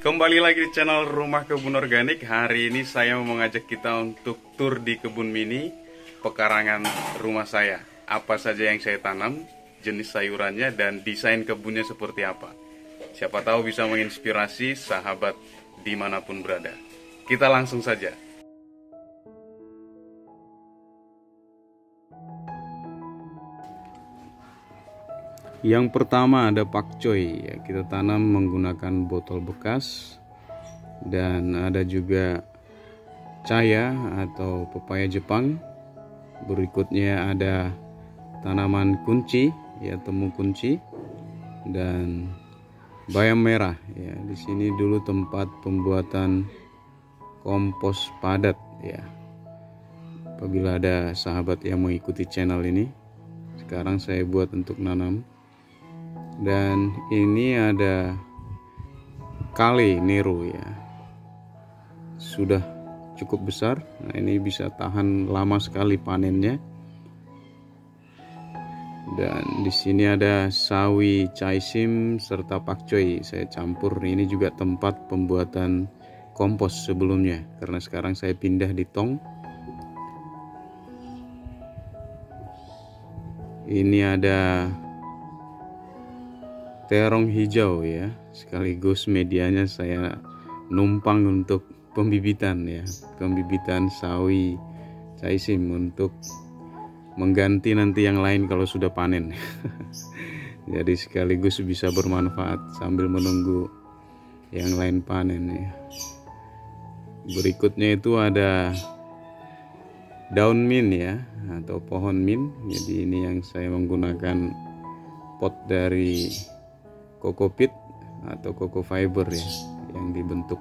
Kembali lagi di channel Rumah Kebun Organik. Hari ini saya mau mengajak kita untuk tur di kebun mini pekarangan rumah saya. Apa saja yang saya tanam, jenis sayurannya, dan desain kebunnya seperti apa. Siapa tahu bisa menginspirasi sahabat dimanapun berada. Kita langsung saja. Yang pertama ada pakcoy, ya, kita tanam menggunakan botol bekas. Dan ada juga caya atau pepaya Jepang. Berikutnya ada tanaman kunci, ya, temu kunci, dan bayam merah. Ya, di sini dulu tempat pembuatan kompos padat. Ya, apabila ada sahabat yang mengikuti channel ini, sekarang saya buat untuk nanam. Dan ini ada kale nero, ya, sudah cukup besar. Nah, ini bisa tahan lama sekali panennya. Dan di sini ada sawi caisim serta pakcoy saya campur. Ini juga tempat pembuatan kompos sebelumnya, karena sekarang saya pindah di tong. Ini ada terong hijau, ya, sekaligus medianya saya numpang untuk pembibitan, ya, pembibitan sawi caisim untuk mengganti nanti yang lain kalau sudah panen. Jadi sekaligus bisa bermanfaat sambil menunggu yang lain panen, ya. Berikutnya itu ada daun mint, ya, atau pohon mint. Jadi ini yang saya menggunakan pot dari kokopit atau koko fiber, ya, yang dibentuk.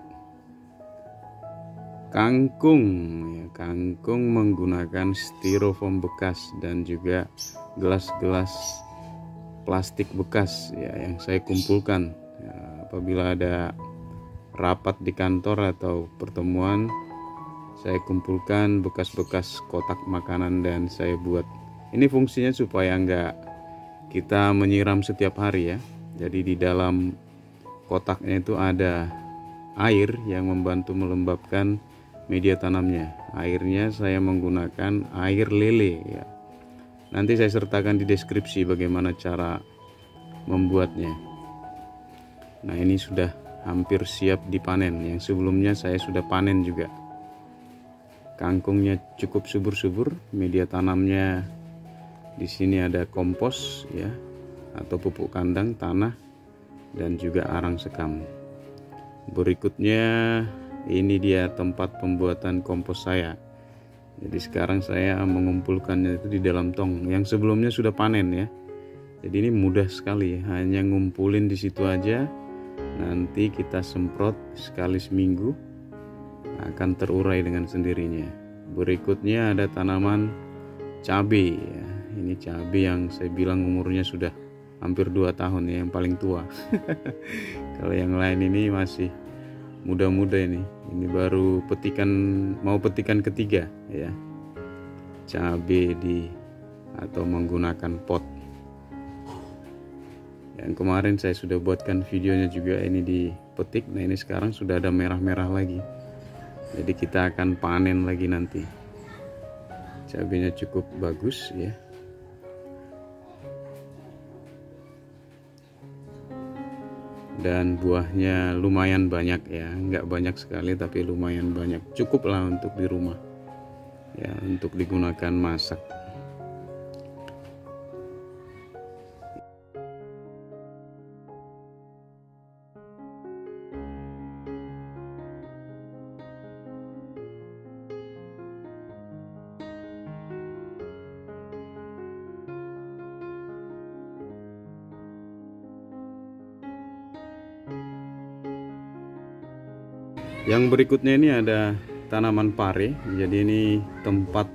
Kangkung, ya, kangkung menggunakan styrofoam bekas dan juga gelas-gelas plastik bekas, ya, yang saya kumpulkan, ya, apabila ada rapat di kantor atau pertemuan. Saya kumpulkan bekas-bekas kotak makanan dan saya buat. Ini fungsinya supaya enggak kita menyiram setiap hari, ya. Jadi di dalam kotaknya itu ada air yang membantu melembabkan media tanamnya. Airnya saya menggunakan air lele, ya. Nanti saya sertakan di deskripsi bagaimana cara membuatnya. Nah, ini sudah hampir siap dipanen. Yang sebelumnya saya sudah panen juga. Kangkungnya cukup subur-subur. Media tanamnya di sini ada kompos, ya, atau pupuk kandang, tanah, dan juga arang sekam. Berikutnya ini dia tempat pembuatan kompos saya. Jadi sekarang saya mengumpulkannya itu di dalam tong yang sebelumnya sudah panen, ya. Jadi ini mudah sekali, hanya ngumpulin di situ aja. Nanti kita semprot sekali seminggu, akan terurai dengan sendirinya. Berikutnya ada tanaman cabai, ya. Ini cabai yang saya bilang umurnya sudah hampir 2 tahun, ya, yang paling tua. Kalau yang lain ini masih muda-muda ini. Ini baru mau petikan ketiga, ya. Cabai atau menggunakan pot. Yang kemarin saya sudah buatkan videonya juga, ini dipetik. Nah, ini sekarang sudah ada merah-merah lagi. Jadi kita akan panen lagi nanti. Cabainya cukup bagus, ya. Dan buahnya lumayan banyak, ya, nggak banyak sekali tapi lumayan banyak, cukup lah untuk di rumah, ya, untuk digunakan masak. Yang berikutnya ini ada tanaman pare. Jadi ini tempat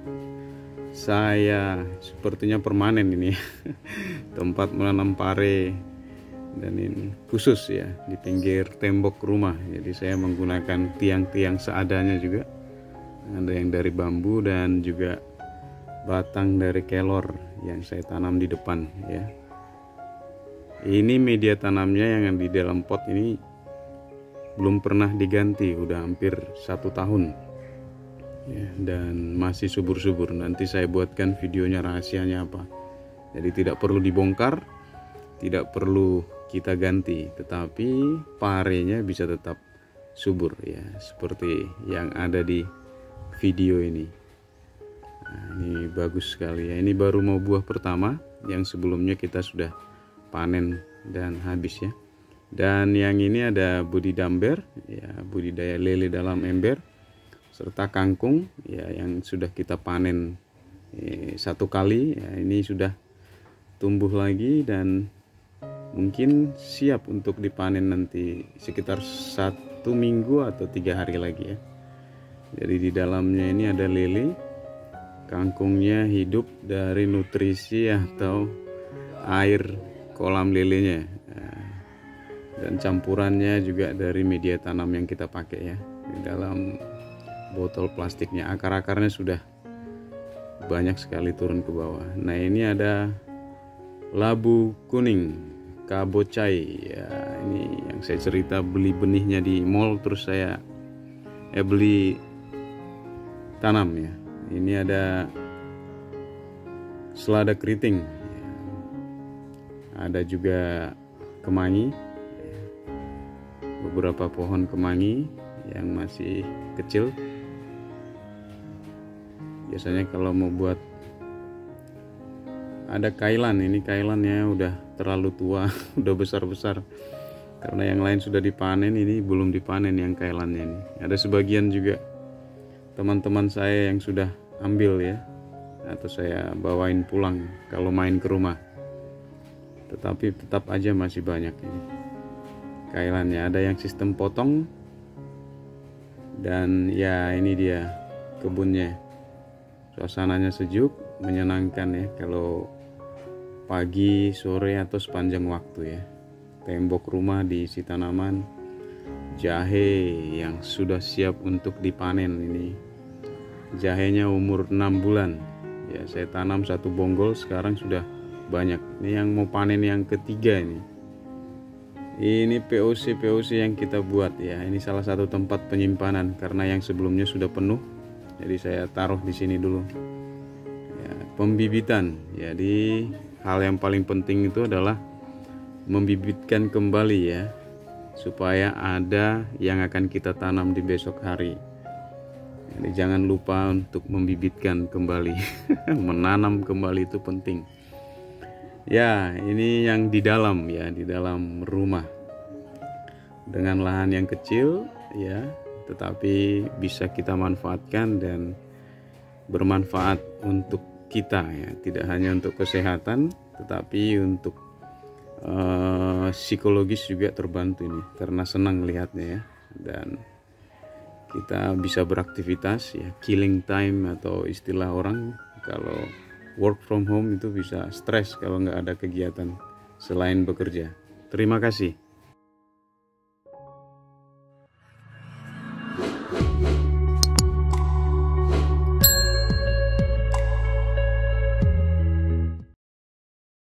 saya sepertinya permanen ini. Tempat menanam pare, dan ini khusus, ya, di pinggir tembok rumah. Jadi saya menggunakan tiang-tiang seadanya juga. Ada yang dari bambu dan juga batang dari kelor yang saya tanam di depan, ya. Ini media tanamnya yang di dalam pot ini belum pernah diganti, udah hampir 1 tahun ya, dan masih subur-subur. Nanti saya buatkan videonya rahasianya apa. Jadi tidak perlu dibongkar, tidak perlu kita ganti, tetapi parenya bisa tetap subur ya, seperti yang ada di video ini. Nah, ini bagus sekali ya. Ini baru mau buah pertama, yang sebelumnya kita sudah panen dan habis ya. Dan yang ini ada budidamber ya, budidaya lele dalam ember, serta kangkung ya, yang sudah kita panen 1 kali ya. Ini sudah tumbuh lagi dan mungkin siap untuk dipanen nanti sekitar 1 minggu atau 3 hari lagi ya. Jadi di dalamnya ini ada lele, kangkungnya hidup dari nutrisi atau air kolam lelenya dan campurannya juga dari media tanam yang kita pakai ya, di dalam botol plastiknya. Akar-akarnya sudah banyak sekali turun ke bawah. Nah, ini ada labu kuning, kabocai ya. Ini yang saya cerita, beli benihnya di mall terus saya beli tanam ya. Ini ada selada keriting ya. Ada juga kemangi, beberapa pohon kemangi yang masih kecil. Biasanya kalau mau buat, ada kailan. Ini kailannya udah terlalu tua udah besar-besar, karena yang lain sudah dipanen, ini belum dipanen yang kailannya ini. Ada sebagian juga teman-teman saya yang sudah ambil ya, atau saya bawain pulang kalau main ke rumah, tetapi tetap aja masih banyak ini kailannya. Ada yang sistem potong, dan ya ini dia kebunnya. Suasananya sejuk, menyenangkan ya kalau pagi, sore, atau sepanjang waktu ya. Tembok rumah diisi tanaman, jahe yang sudah siap untuk dipanen. Ini jahenya umur 6 bulan ya, saya tanam 1 bonggol, sekarang sudah banyak. Ini yang mau panen yang ketiga ini. Ini POC yang kita buat ya. Ini salah satu tempat penyimpanan karena yang sebelumnya sudah penuh. Jadi saya taruh di sini dulu. Ya, pembibitan. Jadi hal yang paling penting itu adalah membibitkan kembali ya, supaya ada yang akan kita tanam di besok hari. Jadi jangan lupa untuk membibitkan kembali. Menanam kembali itu penting. Ya, ini yang di dalam ya, di dalam rumah. Dengan lahan yang kecil ya, tetapi bisa kita manfaatkan dan bermanfaat untuk kita ya. Tidak hanya untuk kesehatan, tetapi untuk psikologis juga terbantu ini, karena senang lihatnya ya. Dan kita bisa beraktivitas ya, killing time atau istilah orang kalau work from home itu bisa stres kalau nggak ada kegiatan selain bekerja. Terima kasih.